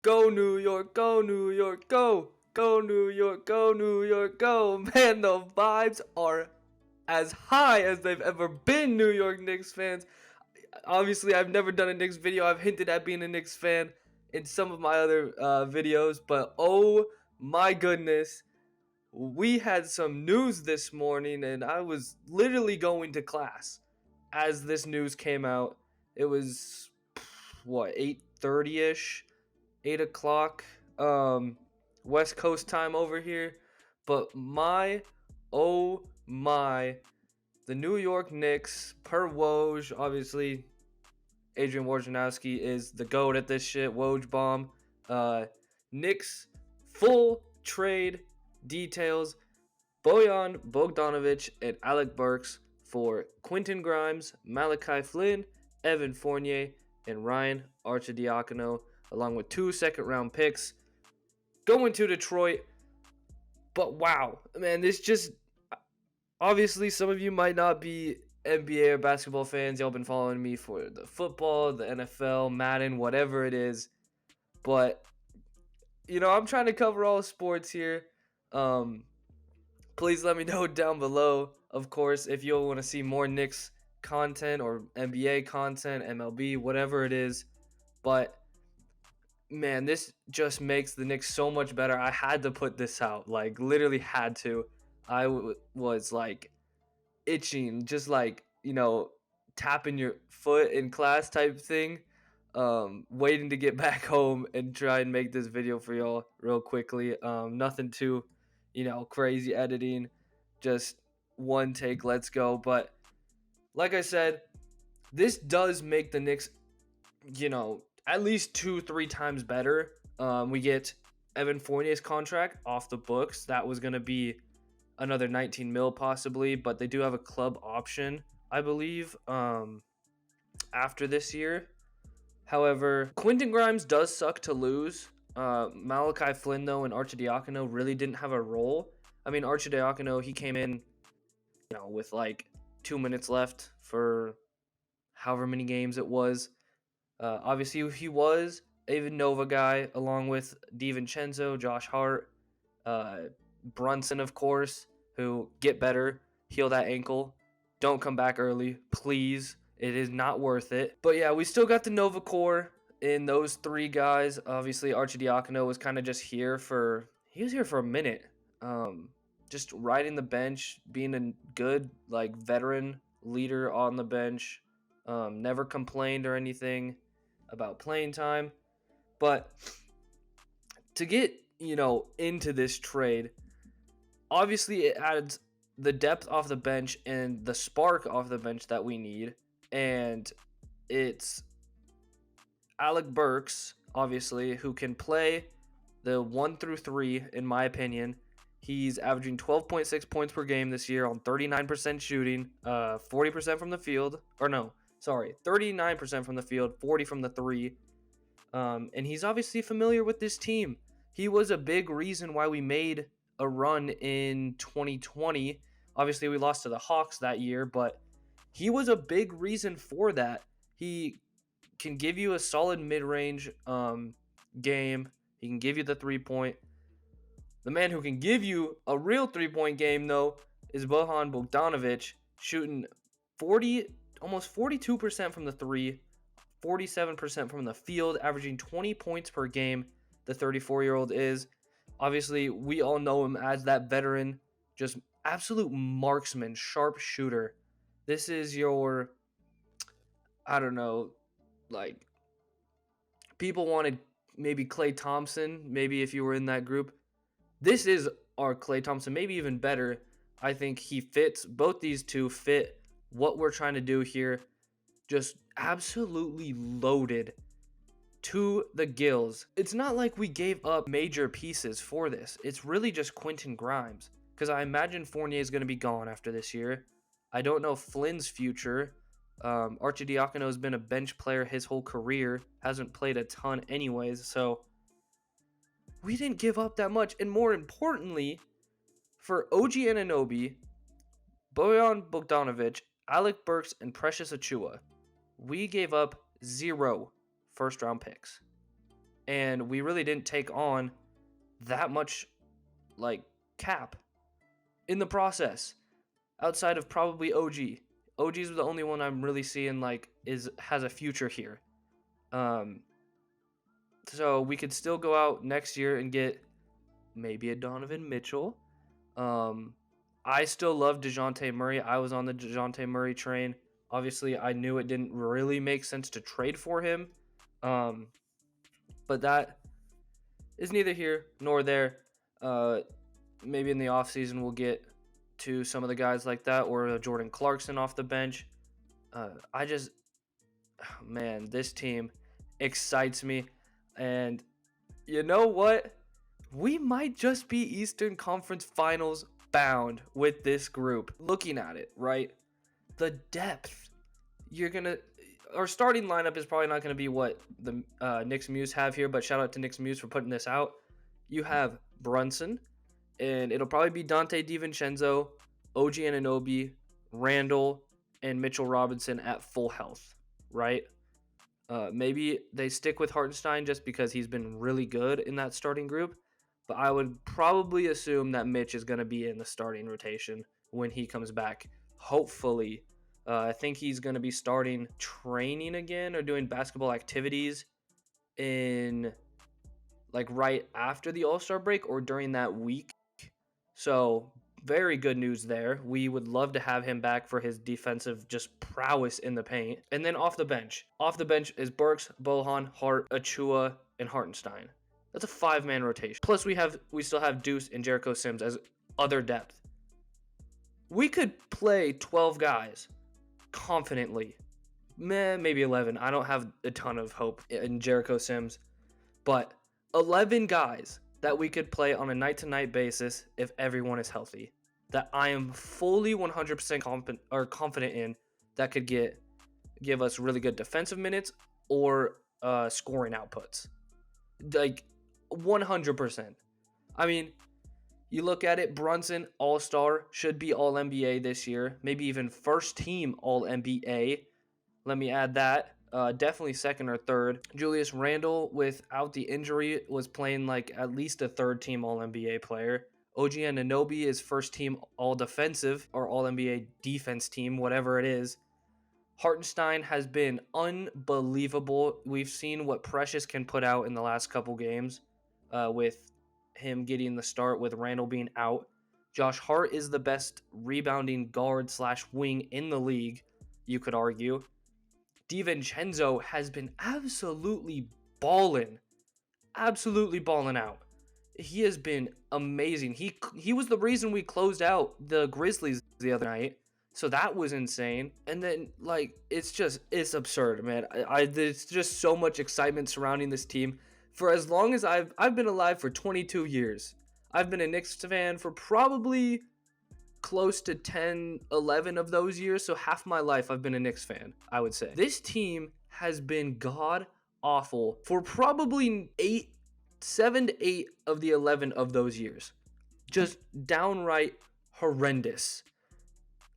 Go New York, go New York, go! Go New York, go New York, go! Man, the vibes are as high as they've ever been, New York Knicks fans. Obviously, I've never done a Knicks video. I've hinted at being a Knicks fan in some of my other videos, but oh my goodness, we had some news this morning, and I was literally going to class as this news came out. It was what 8:30 ish, 8 o'clock, West Coast time over here. But my, oh my, the New York Knicks, per Woj, obviously, Adrian Wojnarowski is the GOAT at this shit. Woj bomb. Knicks full trade details. Bojan Bogdanovic and Alec Burks for Quentin Grimes, Malachi Flynn, Evan Fournier, and Ryan Arcidiacono, along with 2 second-round picks. Going to Detroit. But wow, man, this just... Obviously, some of you might not be NBA or basketball fans. Y'all been following me for the football, the NFL, Madden, whatever it is. But, I'm trying to cover all sports here. Please let me know down below, of course, if you'll want to see more Knicks content or NBA content, MLB, whatever it is. But, man, this just makes the Knicks so much better. I had to put this out. Like, literally had to. I was, like, itching, just like, tapping your foot in class type thing. Waiting to get back home and try and make this video for y'all real quickly. Nothing too, crazy editing, just one take, let's go. But like I said, this does make the Knicks, at least 2-3 times better. We get Evan Fournier's contract off the books. That was going to be another 19 mil possibly, but they do have a club option, I believe, after this year. However, Quentin Grimes does suck to lose. Malachi Flynn, though, and Arcidiacono really didn't have a role. I mean, Arcidiacono, he came in, with like 2 minutes left for however many games it was. Obviously, he was a Nova guy, along with DiVincenzo, Josh Hart, Brunson, of course, who get better, heal that ankle. Don't come back early, please. It is not worth it. But yeah, we still got the Nova core in those 3 guys. Obviously, Arcidiacono was kind of just here for... He was here for a minute. Just riding the bench, being a good, like, veteran leader on the bench. Never complained or anything about playing time. But to get, into this trade, obviously it adds the depth off the bench and the spark off the bench that we need. And it's Alec Burks, obviously, who can play the 1 through 3, in my opinion. He's averaging 12.6 points per game this year on 39% shooting, 40% from the field. Or no, sorry, 39% from the field, 40 from the 3. And he's obviously familiar with this team. He was a big reason why we made a run in 2020. Obviously, we lost to the Hawks that year, but he was a big reason for that. He can give you a solid mid-range game. He can give you the 3-point. The man who can give you a real 3-point game, though, is Bojan Bogdanovic, shooting almost 42% from the 3, 47% from the field, averaging 20 points per game. The 34-year-old is. Obviously, we all know him as that veteran, just absolute marksman, sharp shooter. This is your, I don't know, like, people wanted maybe Klay Thompson, maybe if you were in that group. This is our Klay Thompson, maybe even better. I think he fits, both these two fit what we're trying to do here. Just absolutely loaded to the gills. It's not like we gave up major pieces for this. It's really just Quentin Grimes, because I imagine Fournier is going to be gone after this year. I don't know Flynn's future. Arcidiacono has been a bench player his whole career, hasn't played a ton anyways, so we didn't give up that much. And more importantly, for OG Anunoby, Bojan Bogdanovic, Alec Burks, and Precious Achiuwa, we gave up 0 first-round picks. and we really didn't take on that much like cap in the process outside of probably OG. OG's the only one I'm really seeing like has a future here. So we could still go out next year and get maybe a Donovan Mitchell. I still love DeJounte Murray. I was on the DeJounte Murray train. Obviously, I knew it didn't really make sense to trade for him. But that is neither here nor there. Maybe in the offseason we'll get to some of the guys like that, or Jordan Clarkson off the bench. Man, this team excites me. And you know what? We might just be Eastern Conference Finals bound with this group. Looking at it, right? The depth. Our starting lineup is probably not going to be what the Knicks Muse have here, but shout out to Knicks Muse for putting this out. You have Brunson, and it'll probably be Dante DiVincenzo, OG Anunoby, Randall, and Mitchell Robinson at full health, right? Maybe they stick with Hartenstein just because he's been really good in that starting group. But I would probably assume that Mitch is going to be in the starting rotation when he comes back. Hopefully. I think he's going to be starting training again or doing basketball activities in like right after the All-Star break or during that week. So very good news there. We would love to have him back for his defensive just prowess in the paint. And then off the bench. Off the bench is Burks, Bojan, Hart, Achua, and Hartenstein. That's a 5-man rotation. Plus we still have Deuce and Jericho Sims as other depth. We could play 12 guys confidently. Maybe 11. I don't have a ton of hope in Jericho Sims. But 11 guys that we could play on a night-to-night basis if everyone is healthy. That I am fully 100% confident in that could give us really good defensive minutes or scoring outputs. Like 100%. I mean, you look at it, Brunson, all-star, should be all-NBA this year. Maybe even first-team all-NBA. Let me add that. Definitely second or third. Julius Randle, without the injury, was playing like at least a third-team all-NBA player. OG Anunoby is first-team all-defensive or all-NBA defense team, whatever it is. Hartenstein has been unbelievable. We've seen what Precious can put out in the last couple games with him getting the start with Randall being out. Josh Hart is the best rebounding guard/wing in the league, you could argue. DiVincenzo has been absolutely balling out. He has been amazing. He was the reason we closed out the Grizzlies the other night. So that was insane. And then like it's absurd, man. There's just so much excitement surrounding this team. For as long as I've been alive for 22 years. I've been a Knicks fan for probably close to 10, 11 of those years. So half my life I've been a Knicks fan, I would say. This team has been god awful for probably 7 to 8 of the 11 of those years. Just downright horrendous.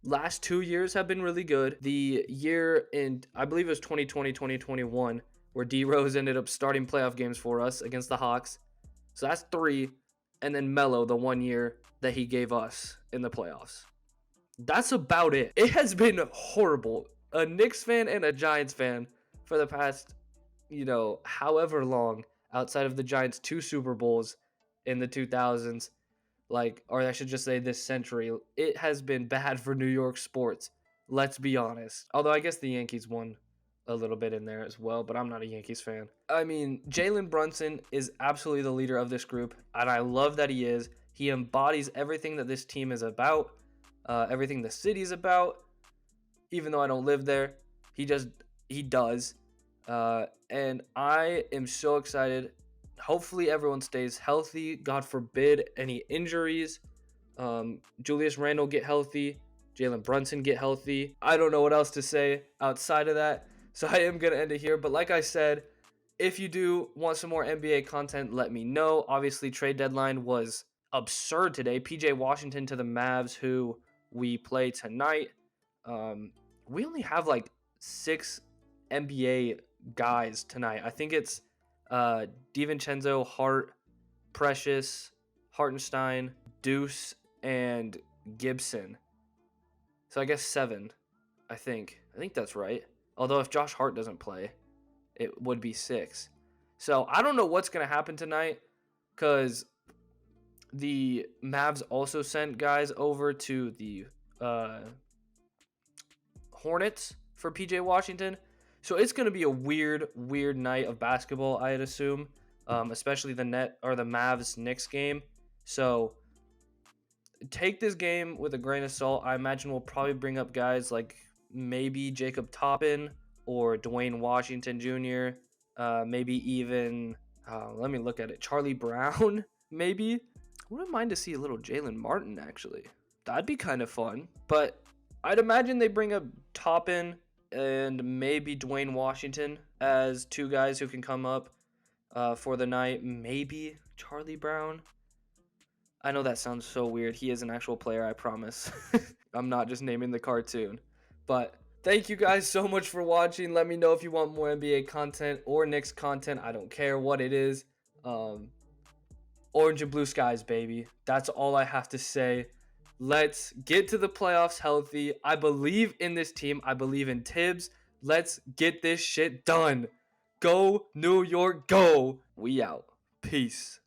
Last 2 years have been really good. The year in, I believe it was 2020, 2021, where D-Rose ended up starting playoff games for us against the Hawks. So that's 3. And then Melo, the 1 year that he gave us in the playoffs. That's about it. It has been horrible. A Knicks fan and a Giants fan for the past, however long, outside of the Giants' 2 Super Bowls in the 2000s. Or I should just say this century, it has been bad for New York sports. Let's be honest. Although I guess the Yankees won a little bit in there as well, but I'm not a Yankees fan. I mean, Jalen Brunson is absolutely the leader of this group, and I love that he is. He embodies everything that this team is about, everything the city's about. Even though I don't live there, he does. And I am so excited. Hopefully everyone stays healthy. God forbid any injuries. Julius Randle get healthy. Jalen Brunson get healthy. I don't know what else to say outside of that. So I am going to end it here. But like I said, if you do want some more NBA content, let me know. Obviously, trade deadline was absurd today. PJ Washington to the Mavs, who we play tonight. We only have like 6 NBA guys tonight. I think it's DiVincenzo, Hart, Precious, Hartenstein, Deuce, and Gibson. So I guess 7. I think that's right. Although if Josh Hart doesn't play, it would be 6. So I don't know what's gonna happen tonight, because the Mavs also sent guys over to the Hornets for PJ Washington. So it's going to be a weird night of basketball, I'd assume, especially the Mavs Knicks game. So take this game with a grain of salt. I imagine we'll probably bring up guys like maybe Jacob Toppin or Dwayne Washington Jr., maybe even, let me look at it, Charlie Brown, maybe. I wouldn't mind to see a little Jalen Martin, actually. That'd be kind of fun. But I'd imagine they bring up Toppin and maybe Dwayne Washington as 2 guys who can come up for the night. Maybe Charlie Brown. I know that sounds so weird. He is an actual player, I promise. I'm not just naming the cartoon. But thank you guys so much for watching. Let me know if you want more NBA content or Knicks content. I don't care what it is. Orange and blue skies, baby. That's all I have to say. Let's get to the playoffs healthy. I believe in this team. I believe in Tibbs. Let's get this shit done. Go, New York, go. We out. Peace.